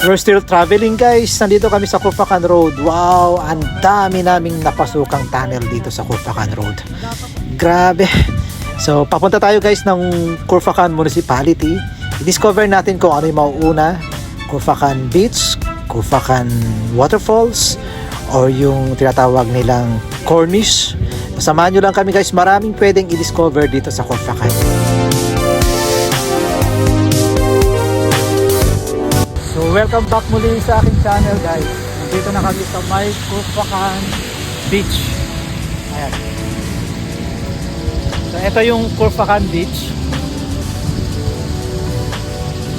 We're still traveling guys. Nandito kami sa Kurfakan Road. Wow, ang dami naming napasukang tunnel dito sa Kurfakan Road. Grabe. So papunta tayo guys ng Kurfakan Municipality. I-discover natin kung ano yung mauuna. Kurfakan Beach, Kurfakan Waterfalls, or yung tinatawag nilang Corniche. Samahan nyo lang kami guys. Maraming pwedeng i-discover dito sa Kurfakan. So welcome back muli sa aking channel guys. Nandito na kami sa may Kurfakan Beach. Ayan. So ito yung Kurfakan Beach.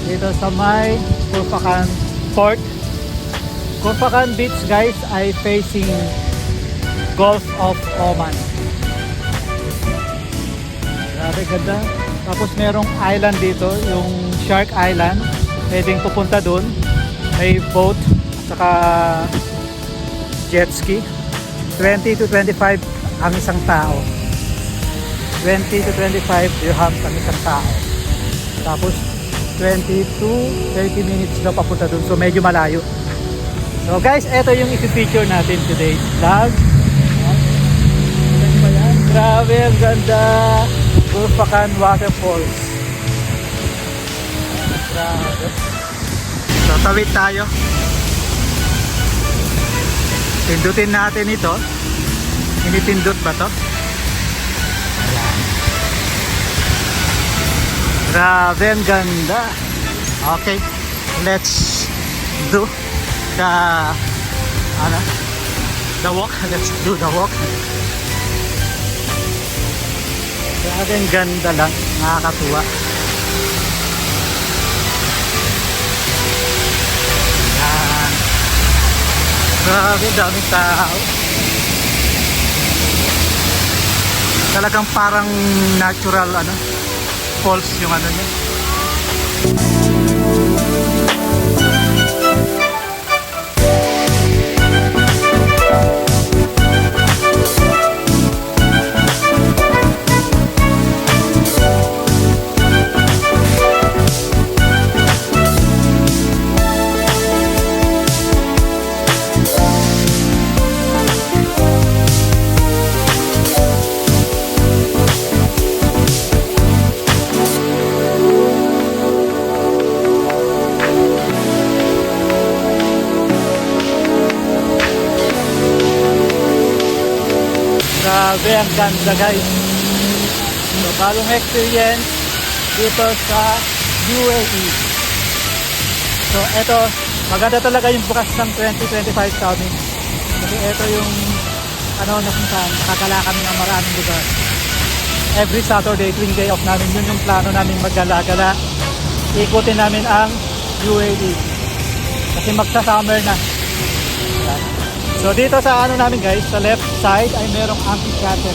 Dito sa may Kurfakan Port. Kurfakan Beach guys ay facing Gulf of Oman. Grabe ganda. Tapos merong island dito, yung Shark Island. Pwedeng pupunta dun. May boat at saka jet ski. 20 to 25 ang isang tao. 20 to 25 dirhams ang isang tao. Tapos 20 to 30 minutes daw papunta dun. So medyo malayo. So guys, eto yung isi-feature natin today's vlog. Grabe, ang ganda. Kurfakan Waterfalls. Grabe. So tawid tayo. Pindutin natin ito. Pinipindot ba to? Ayan. Grabe, ang ganda. Okay, let's do the walk. Let's do the walk. Grabe, ang ganda lang. Nakakatuwa. Yan. Grabe, daming tao. Talagang parang natural falls yung niya. Grabe, ang ganda guys. So bagong experience dito sa UAE. So eto, maganda talaga yung bukas ng 2025 sa amin. Kasi eto yung na kung saan nakagala kami ng maraming lugar. Every Saturday, tuwing day off namin, yun yung plano namin maggala-gala. Ikutin namin ang UAE. Kasi magsa-summer na. Yan. So dito sa namin guys, sa left side ay merong amphitheater.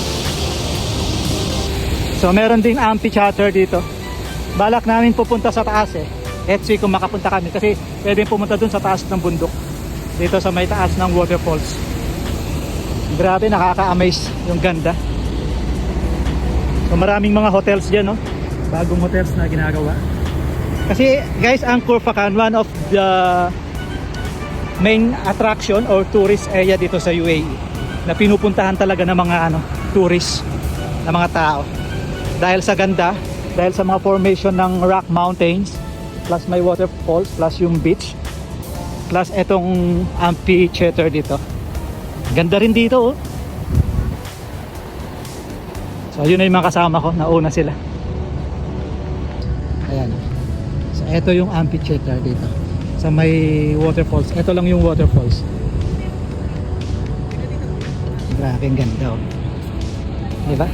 So meron ding amphitheater dito. Balak namin pupunta sa taas Let's see kung makapunta kami kasi pwedeng pumunta dun sa taas ng bundok. Dito sa may taas ng waterfalls. Grabe, nakaka-amaze yung ganda. So maraming mga hotels dyan, no? Bagong hotels na ginagawa. Kasi guys, ang Kurfakan, one of the main attraction or tourist area dito sa UAE na pinupuntahan talaga ng mga tourists, ng mga tao dahil sa ganda, dahil sa mga formation ng rock mountains, plus may waterfalls, plus yung beach, plus etong amphitheater dito. Ganda rin dito So yun na yung mga kasama ko, nauna sila. Ayan. So eto yung amphitheater dito sa may waterfalls. Ito lang yung waterfalls. Grabe, ang ganda diba?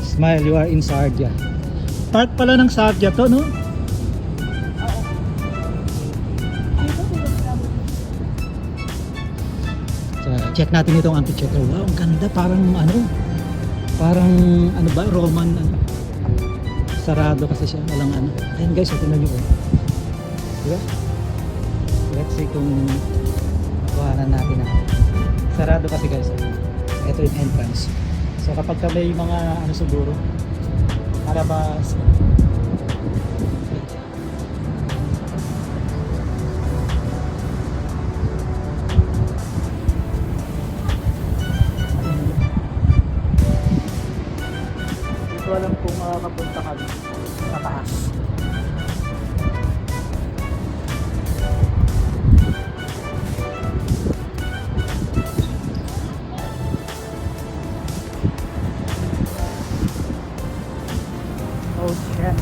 Smile, you are in Sharjah. Part pala ng Sharjah to, no? So, check natin itong amphitheater. Wow, ang ganda. Parang ba, Roman sarado kasi siya, walang Ayan guys, tingnan niyo diba? Let's see kung makuhanan natin sarado kasi guys. Ito yung entrance. So kapag may mga siguro Alabas. Hindi ko alam kung makakapunta kami sa taas. Ocean.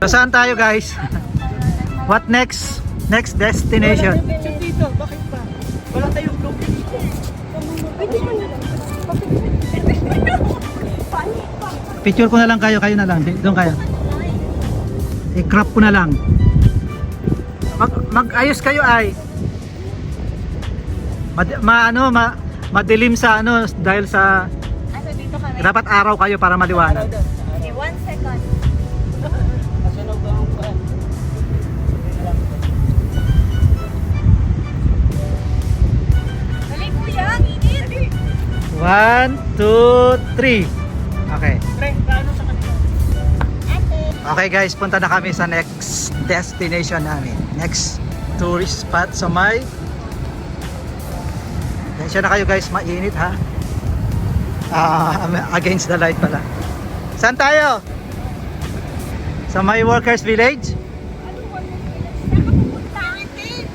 So, saan tayo guys? What next? Next destination? Dito, bakit pa? Wala tayong vlog dito. Picture ko na lang kayo na lang. Doon kayo. I-crop ko na lang. Mag-ayos kayo ay. Madilim sa ano dahil sa Dito kami. dapat araw kayo para maliwanag. Okay, 1 second. Nasunog ang kuwan. Dali kuya, init. 1, 2, 3. Okay. Pre, paano sa kanila? Okay guys, punta na kami sa next destination namin. Next tourist spot sa may. Tensya na kayo guys, mainit ha. Against the light pala. Saan tayo? Sa may Workers Village?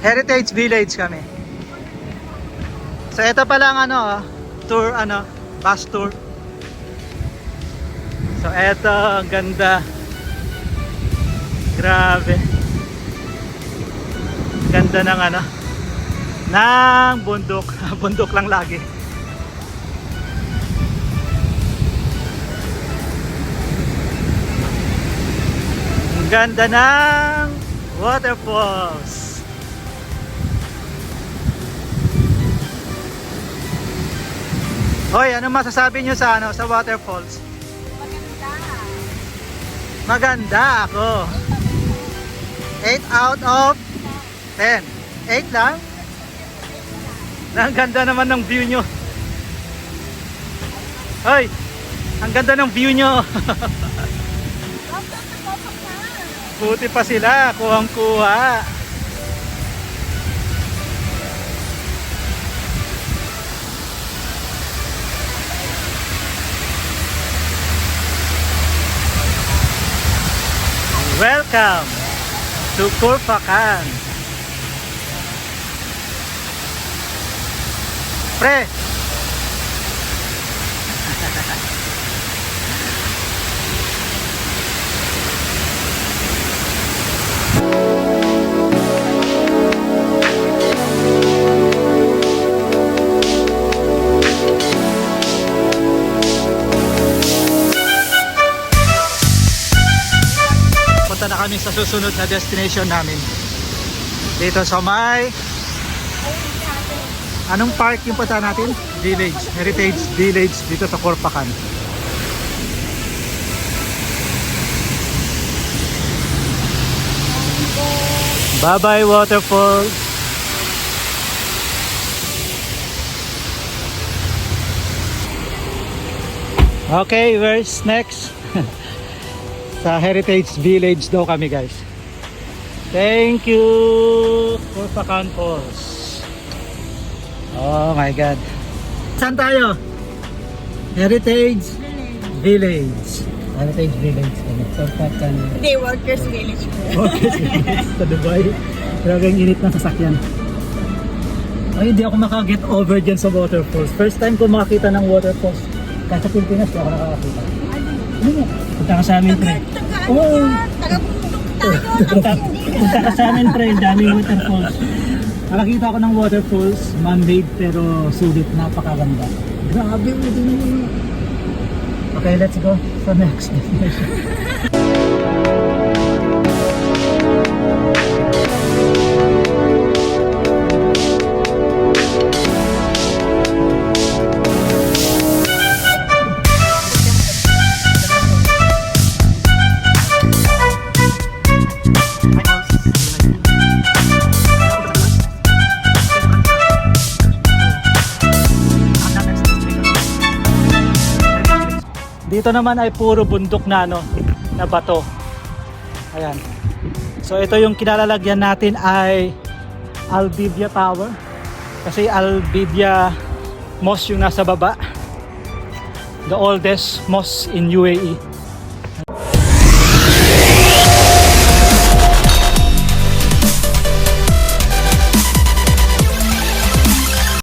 Heritage Village kami. So ito pala ang tour bus tour. So ito ang ganda. Grabe. Ganda ng ng bundok. Bundok lang lagi. Ang ganda ng waterfalls. Hoy, ano masasabi nyo sa sa waterfalls? Maganda ako. 8 out of 10. 8 lang? Ang ganda naman ng view nyo. Hoy, ang ganda ng view nyo. Buti pa sila, kuhang-kuha. Welcome to Corpacan. Pre. Punta na kami sa susunod na destination namin. Dito sa may anong park yung punta natin? Village, Heritage Village dito sa Corpacan. Bye-bye waterfall. Okay, where's next? Sa Heritage Village daw kami guys. Thank you Corpacan Falls. Oh my God. Saan tayo? Heritage Village. Heritage Village. Corpacan. Hindi, Workers Village. Workers Village sa Dubai. Grabe ang init ng sasakyan. Ay, hindi ako makaget over dyan sa waterfalls. First time ko makakita ng waterfalls. Kahit sa Pilipinas, hindi ako nakakakita. Ano nga? Punta ka sa amin, pre. Oo. Punta ka sa amin, pre. Daming waterfalls. Nakakita ako ng waterfalls, man-made pero sulit, napakaganda. Grabe, Okay, let's go sa next destination. Dito naman ay puro bundok na na bato. Ayan. So ito yung kinalalagyan natin ay Al-Bidya Tower. Kasi Al-Bidya Mosque yung nasa baba. The oldest mosque in UAE.